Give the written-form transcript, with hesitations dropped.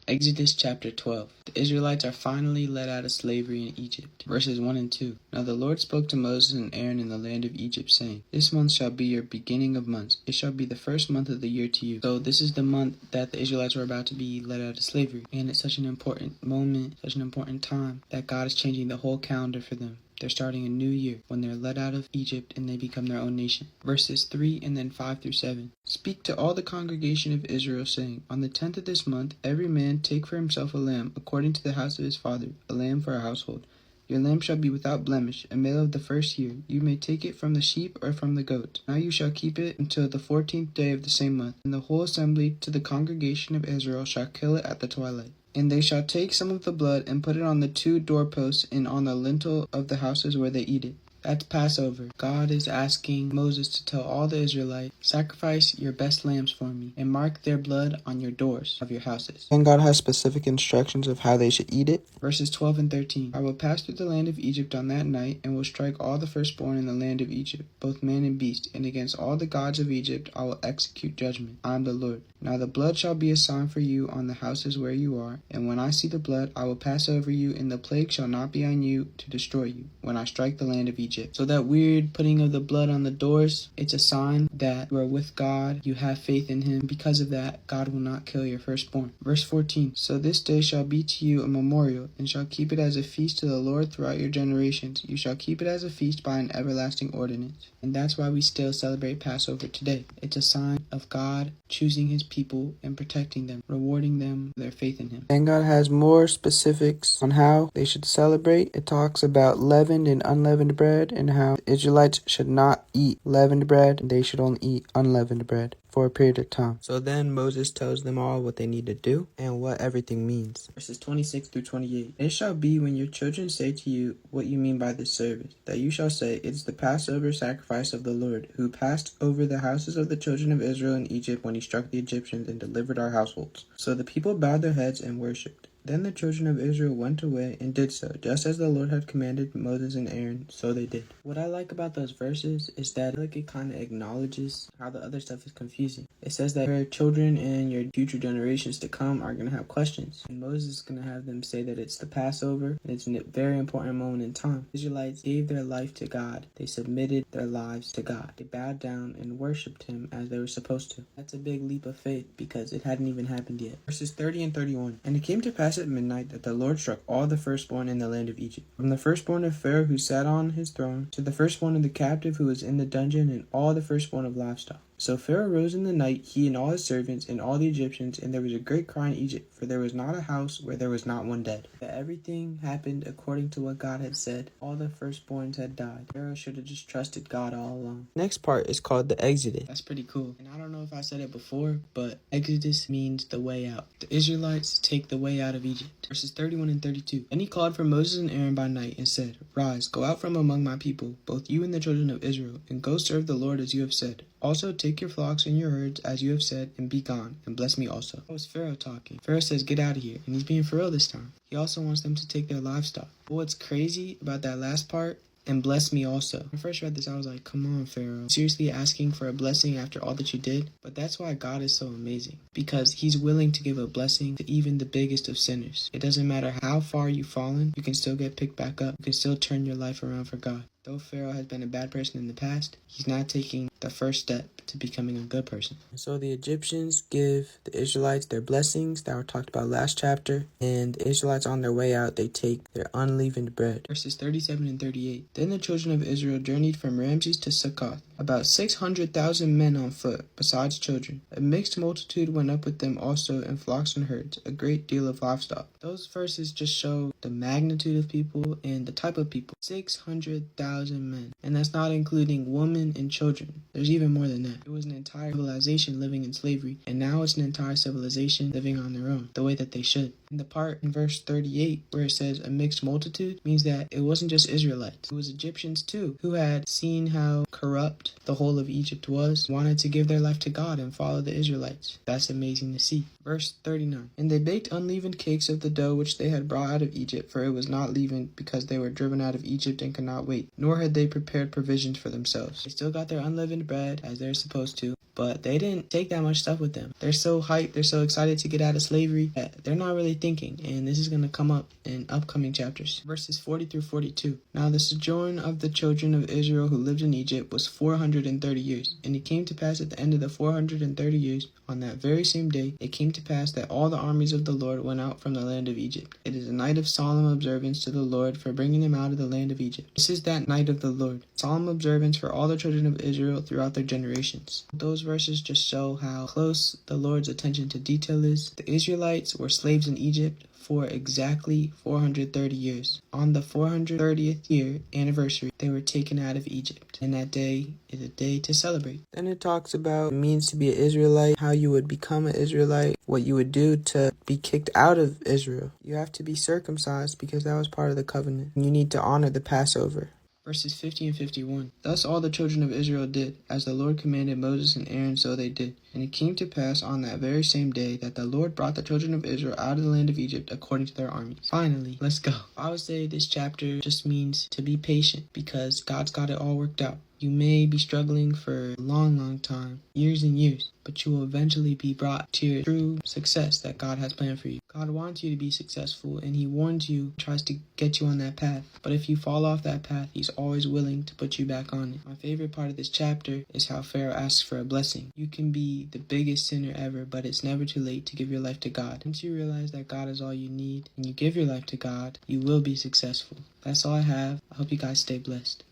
Exodus chapter 12. The Israelites are finally led out of slavery in Egypt. Verses 1 and 2. Now the Lord spoke to Moses and Aaron in the land of Egypt, saying, This month shall be your beginning of months. It shall be the first month of the year to you. So this is the month that the Israelites were about to be led out of slavery. And it's such an important moment, such an important time, that God is changing the whole calendar for them. They're starting a new year when they're led out of Egypt and they become their own nation. Verses 3 and then 5 through 7. Speak to all the congregation of Israel, saying, On the 10th of this month, every man take for himself a lamb, according to the house of his father, a lamb for a household. Your lamb shall be without blemish, a male of the first year. You may take it from the sheep or from the goat. Now you shall keep it until the 14th day of the same month. And the whole assembly to the congregation of Israel shall kill it at the twilight. And they shall take some of the blood and put it on the 2 doorposts and on the lintel of the houses where they eat it. That's Passover. God is asking Moses to tell all the Israelites, sacrifice your best lambs for me and mark their blood on your doors of your houses. And God has specific instructions of how they should eat it. Verses 12 and 13. I will pass through the land of Egypt on that night and will strike all the firstborn in the land of Egypt, both man and beast, and against all the gods of Egypt I will execute judgment. I am the Lord. Now the blood shall be a sign for you on the houses where you are, and when I see the blood I will pass over you, and the plague shall not be on you to destroy you, when I strike the land of Egypt. So that weird putting of the blood on the doors, it's a sign that you are with God, you have faith in Him. Because of that, God will not kill your firstborn. Verse 14. So this day shall be to you a memorial, and shall keep it as a feast to the Lord throughout your generations. You shall keep it as a feast by an everlasting ordinance. And that's why we still celebrate Passover today. It's a sign of God choosing His people and protecting them, rewarding them for their faith in Him. And God has more specifics on how they should celebrate. It talks about leavened and unleavened bread, and how the Israelites should not eat leavened bread, and they should only eat unleavened bread for a period of time. So then Moses tells them all what they need to do and what everything means. Verses 26 through 28. It shall be when your children say to you what you mean by this service, that you shall say, It is the Passover sacrifice of the Lord, who passed over the houses of the children of Israel in Egypt when he struck the Egyptians and delivered our households. So the people bowed their heads and worshipped. Then the children of Israel went away and did so, just as the Lord had commanded Moses and Aaron, so they did. What I like about those verses is that it kind of acknowledges how the other stuff is confusing. It says that your children and your future generations to come are going to have questions. And Moses is going to have them say that it's the Passover, and it's a very important moment in time. The Israelites gave their life to God. They submitted their lives to God. They bowed down and worshipped Him as they were supposed to. That's a big leap of faith because it hadn't even happened yet. Verses 30 and 31. And it came to pass at midnight that the Lord struck all the firstborn in the land of Egypt, from the firstborn of Pharaoh who sat on his throne, to the firstborn of the captive who was in the dungeon, and all the firstborn of livestock. So Pharaoh rose in the night, he and all his servants, and all the Egyptians, and there was a great cry in Egypt, for there was not a house where there was not one dead. That everything happened according to what God had said. All the firstborns had died. Pharaoh should have just trusted God all along. Next part is called the Exodus. That's pretty cool. And I don't know if I said it before, but Exodus means the way out. The Israelites take the way out of Egypt. Verses 31 and 32. And he called for Moses and Aaron by night and said, Rise, go out from among my people, both you and the children of Israel, and go serve the Lord as you have said. Also take your flocks and your herds as you have said, and be gone, and bless me also. That was Pharaoh talking. Pharaoh says, get out of here, and he's being for real this time. He also wants them to take their livestock. But what's crazy about that last part, and bless me also. When I first read this, I was like, come on, Pharaoh. Seriously asking for a blessing after all that you did? But that's why God is so amazing. Because He's willing to give a blessing to even the biggest of sinners. It doesn't matter how far you've fallen, you can still get picked back up. You can still turn your life around for God. Though Pharaoh has been a bad person in the past, he's now taking the first step to becoming a good person. So the Egyptians give the Israelites their blessings that were talked about last chapter, and the Israelites on their way out, they take their unleavened bread. Verses 37 and 38. Then the children of Israel journeyed from Ramses to Succoth, about 600,000 men on foot, besides children. A mixed multitude went up with them also in flocks and herds, a great deal of livestock. Those verses just show the magnitude of people and the type of people. 600,000 men. And that's not including women and children. There's even more than that. It was an entire civilization living in slavery, and now it's an entire civilization living on their own, the way that they should. And the part in verse 38 where it says a mixed multitude means that it wasn't just Israelites. It was Egyptians too, who had seen how corrupt the whole of Egypt was, wanted to give their life to God and follow the Israelites. That's amazing to see. Verse 39. And they baked unleavened cakes of the dough which they had brought out of Egypt, Egypt, for it was not leavened, because they were driven out of Egypt and could not wait, nor had they prepared provisions for themselves. They still got their unleavened bread, as they're supposed to, but they didn't take that much stuff with them. They're so hyped, they're so excited to get out of slavery that they're not really thinking, and this is going to come up in upcoming chapters. Verses 40 through 42. Now the sojourn of the children of Israel who lived in Egypt was 430 years. And it came to pass at the end of the 430 years, on that very same day, it came to pass that all the armies of the Lord went out from the land of Egypt. It is a night of solemn observance to the Lord for bringing them out of the land of Egypt. This is that night of the Lord, solemn observance for all the children of Israel throughout their generations. Those verses just show how close the Lord's attention to detail is. The Israelites were slaves in Egypt for exactly 430 years. On the 430th year anniversary, they were taken out of Egypt, and that day is a day to celebrate. Then it talks about what it means to be an Israelite, how you would become an Israelite, what you would do to be kicked out of Israel. You have to be circumcised because that was part of the covenant. You need to honor the Passover. Verses 50 and 51. Thus all the children of Israel did, as the Lord commanded Moses and Aaron, so they did. And it came to pass on that very same day that the Lord brought the children of Israel out of the land of Egypt according to their armies. Finally, let's go. I would say this chapter just means to be patient, because God's got it all worked out. You may be struggling for a long time, years and years, but you will eventually be brought to your true success that God has planned for you. God wants you to be successful, and He warns you, tries to get you on that path. But if you fall off that path, He's always willing to put you back on it. My favorite part of this chapter is how Pharaoh asks for a blessing. You can be the biggest sinner ever, but it's never too late to give your life to God. Once you realize that God is all you need, and you give your life to God, you will be successful. That's all I have. I hope you guys stay blessed.